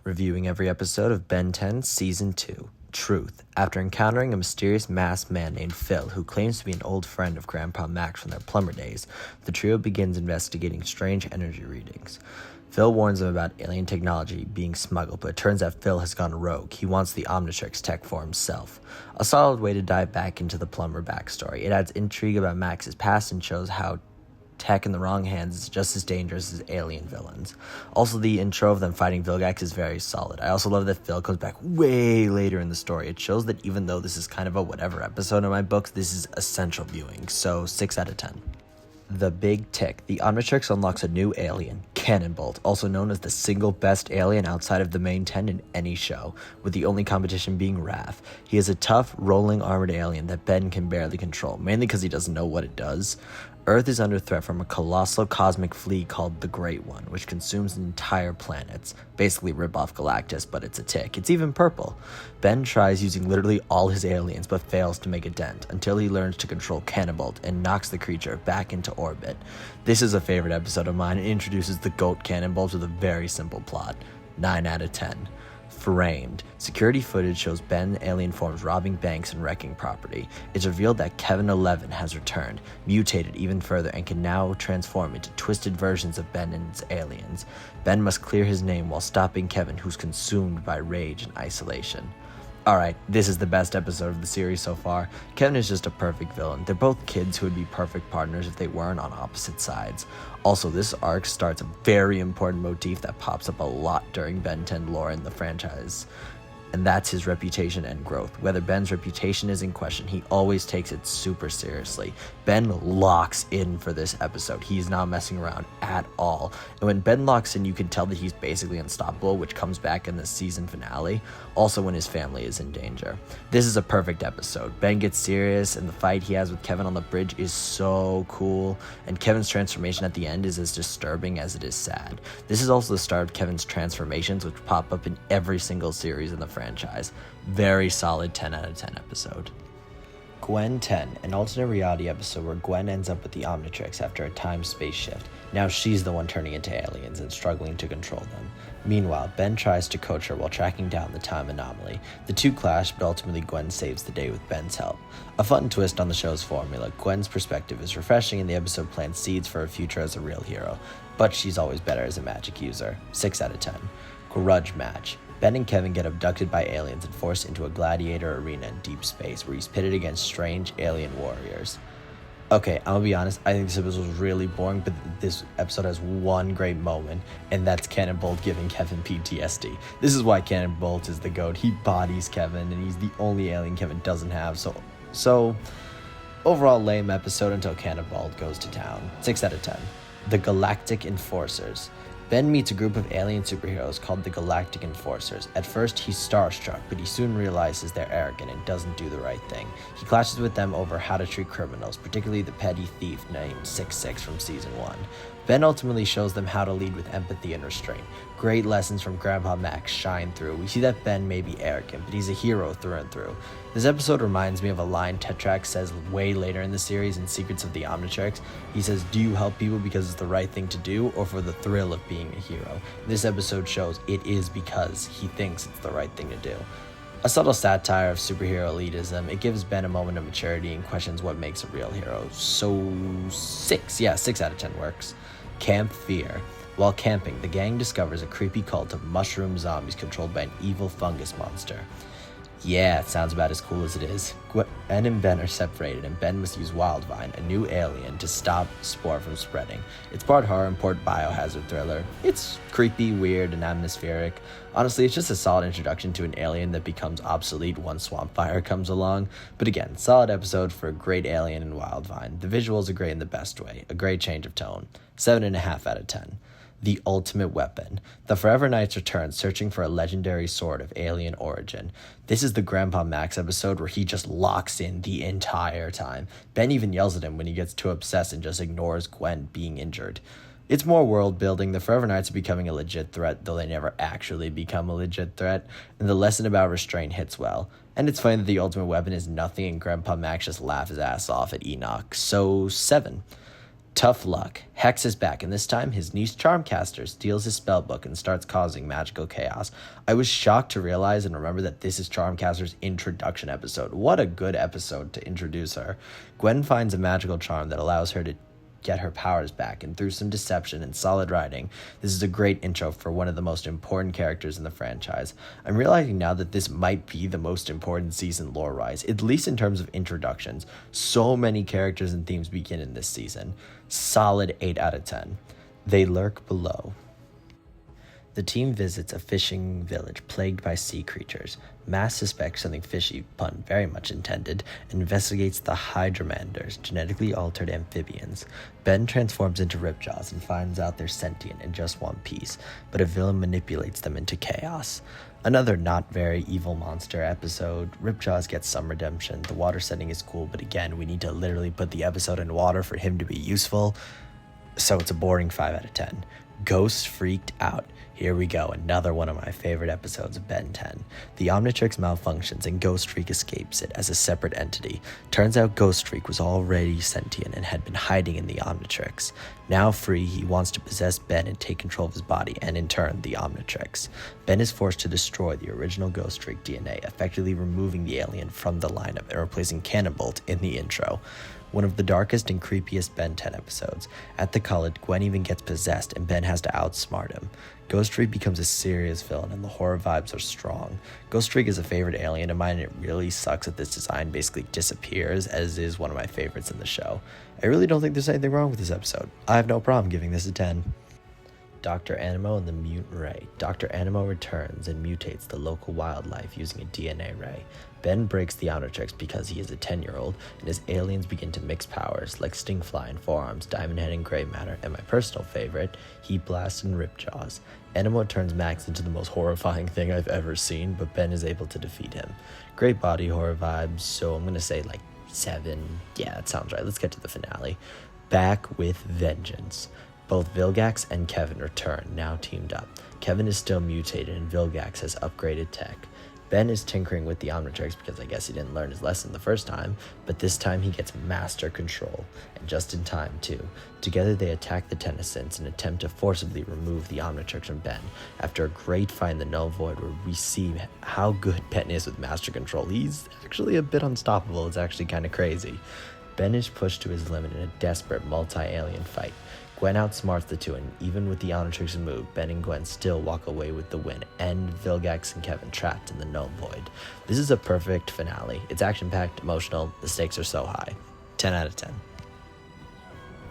Reviewing every episode of Ben 10 Season 2. Truth. After encountering a mysterious masked man named Phil, who claims to be an old friend of Grandpa Max from their plumber days, the trio begins investigating strange energy readings. Phil warns them about alien technology being smuggled, but it turns out Phil has gone rogue. He wants the Omnitrix tech for himself. A solid way to dive back into the plumber backstory. It adds intrigue about Max's past and shows how tech in the wrong hands is just as dangerous as alien villains. Also, the intro of them fighting Vilgax is very solid. I also love that Phil comes back way later in the story. It shows that even though this is kind of a whatever episode in my books, this is essential viewing, so 6 out of 10. The Big Tick. The Omnitrix unlocks a new alien, Cannonbolt, also known as the single best alien outside of the main 10 in any show, with the only competition being Raph. He is a tough, rolling armored alien that Ben can barely control, mainly because he doesn't know what it does. Earth is under threat from a colossal cosmic flea called the Great One, which consumes entire planets. Basically rip off Galactus, but it's a tick. It's even purple. Ben tries using literally all his aliens, but fails to make a dent, until he learns to control Cannonbolt and knocks the creature back into orbit. This is a favorite episode of mine. It introduces the GOAT Cannonbolt with a very simple plot. 9 out of 10. Framed. Security footage shows Ben alien forms robbing banks and wrecking property. It's revealed that Kevin 11 has returned, mutated even further, and can now transform into twisted versions of Ben and his aliens. Ben must clear his name while stopping Kevin, who's consumed by rage and isolation. Alright, this is the best episode of the series so far. Kevin is just a perfect villain. They're both kids who would be perfect partners if they weren't on opposite sides. Also, this arc starts a very important motif that pops up a lot during Ben 10 lore in the franchise. And that's his reputation and growth. Whether Ben's reputation is in question, he always takes it super seriously. Ben locks in for this episode. He's not messing around at all. And when Ben locks in, you can tell that he's basically unstoppable, which comes back in the season finale. Also when his family is in danger. This is a perfect episode. Ben gets serious, and the fight he has with Kevin on the bridge is so cool. And Kevin's transformation at the end is as disturbing as it is sad. This is also the start of Kevin's transformations, which pop up in every single series in the franchise. Very solid 10 out of 10 episode. Gwen 10, an alternate reality episode where Gwen ends up with the Omnitrix after a time-space shift. Now she's the one turning into aliens and struggling to control them. Meanwhile, Ben tries to coach her while tracking down the time anomaly. The two clash, but ultimately Gwen saves the day with Ben's help. A fun twist on the show's formula, Gwen's perspective is refreshing and the episode plants seeds for her future as a real hero, but she's always better as a magic user. 6 out of 10. Grudge Match. Ben and Kevin get abducted by aliens and forced into a gladiator arena in deep space where he's pitted against strange alien warriors. Okay, I'm gonna be honest, I think this episode was really boring, but this episode has one great moment, and that's Cannonbolt giving Kevin PTSD. This is why Cannonbolt is the GOAT. He bodies Kevin, and he's the only alien Kevin doesn't have, so overall lame episode until Cannonbolt goes to town. 6 out of 10. The Galactic Enforcers. Ben meets a group of alien superheroes called the Galactic Enforcers. At first, he's starstruck, but he soon realizes they're arrogant and doesn't do the right thing. He clashes with them over how to treat criminals, particularly the petty thief named 66 from Season 1. Ben ultimately shows them how to lead with empathy and restraint. Great lessons from Grandpa Max shine through. We see that Ben may be arrogant, but he's a hero through and through. This episode reminds me of a line Tetrax says way later in the series in Secrets of the Omnitrix. He says, "Do you help people because it's the right thing to do or for the thrill of being a hero?" This episode shows it is because he thinks it's the right thing to do. A subtle satire of superhero elitism, it gives Ben a moment of maturity and questions what makes a real hero. So 6 out of 10 works. Camp Fear. While camping, the gang discovers a creepy cult of mushroom zombies controlled by an evil fungus monster. Yeah, it sounds about as cool as it is. Gwen and Ben are separated, and Ben must use Wildvine, a new alien, to stop the spore from spreading. It's part horror and part biohazard thriller. It's creepy, weird, and atmospheric. Honestly, it's just a solid introduction to an alien that becomes obsolete once Swampfire comes along. But again, solid episode for a great alien and Wildvine. The visuals are great in the best way. A great change of tone. 7.5 out of 10. The Ultimate Weapon. The Forever Knights return, searching for a legendary sword of alien origin. This is the Grandpa Max episode where he just locks in the entire time. Ben even yells at him when he gets too obsessed and just ignores Gwen being injured. It's more world building. The Forever Knights are becoming a legit threat, though they never actually become a legit threat, and the lesson about restraint hits well. And it's funny that the Ultimate Weapon is nothing and Grandpa Max just laughs his ass off at Enoch. So 7. Tough luck. Hex is back, and this time his niece Charmcaster steals his spellbook and starts causing magical chaos. I was shocked to realize and remember that this is Charmcaster's introduction episode. What a good episode to introduce her. Gwen finds a magical charm that allows her to get her powers back, and through some deception and solid writing, this is a great intro for one of the most important characters in the franchise. I'm realizing now that this might be the most important season lore-wise, at least in terms of introductions. So many characters and themes begin in this season. Solid 8 out of 10. They lurk below. The team visits a fishing village plagued by sea creatures. Mass suspects something fishy, pun very much intended, and investigates the Hydramanders, genetically altered amphibians. Ben transforms into Ripjaws and finds out they're sentient and just want peace, but a villain manipulates them into chaos. Another not very evil monster episode. Ripjaws gets some redemption. The water setting is cool, but again, we need to literally put the episode in water for him to be useful, so it's a boring 5 out of 10. Ghost freaked out. Here we go, another one of my favorite episodes of Ben 10. The Omnitrix malfunctions and Ghostfreak escapes it as a separate entity. Turns out Ghostfreak was already sentient and had been hiding in the Omnitrix. Now free, he wants to possess Ben and take control of his body, and in turn, the Omnitrix. Ben is forced to destroy the original Ghostfreak DNA, effectively removing the alien from the lineup and replacing Cannonbolt in the intro. One of the darkest and creepiest Ben 10 episodes. At the college, Gwen even gets possessed and Ben has to outsmart him. Ghostfreak becomes a serious villain and the horror vibes are strong. Ghostfreak is a favorite alien of mine and it really sucks that this design basically disappears, as is one of my favorites in the show. I really don't think there's anything wrong with this episode. I have no problem giving this a 10. Dr. Animo and the Mutant Ray. Dr. Animo returns and mutates the local wildlife using a DNA ray. Ben breaks the Omnitrix because he is a 10-year-old, and his aliens begin to mix powers, like Stingfly and Forearms, Diamond Head and Grey Matter, and my personal favorite, Heat Blast and Ripjaws. Animo turns Max into the most horrifying thing I've ever seen, but Ben is able to defeat him. Great body horror vibes, so I'm gonna say like 7. Yeah, that sounds right. Let's get to the finale. Back with vengeance. Both Vilgax and Kevin return, now teamed up. Kevin is still mutated and Vilgax has upgraded tech. Ben is tinkering with the Omnitrix because I guess he didn't learn his lesson the first time, but this time he gets master control, and just in time too. Together they attack the Tennysons and attempt to forcibly remove the Omnitrix from Ben. After a great fight in the Null Void where we see how good Ben is with master control, he's actually a bit unstoppable. It's actually kind of crazy. Ben is pushed to his limit in a desperate multi-alien fight. Gwen outsmarts the two, and even with the Omnitrix removed, Ben and Gwen still walk away with the win, and Vilgax and Kevin trapped in the Null Void. This is a perfect finale. It's action-packed, emotional, the stakes are so high. 10 out of 10.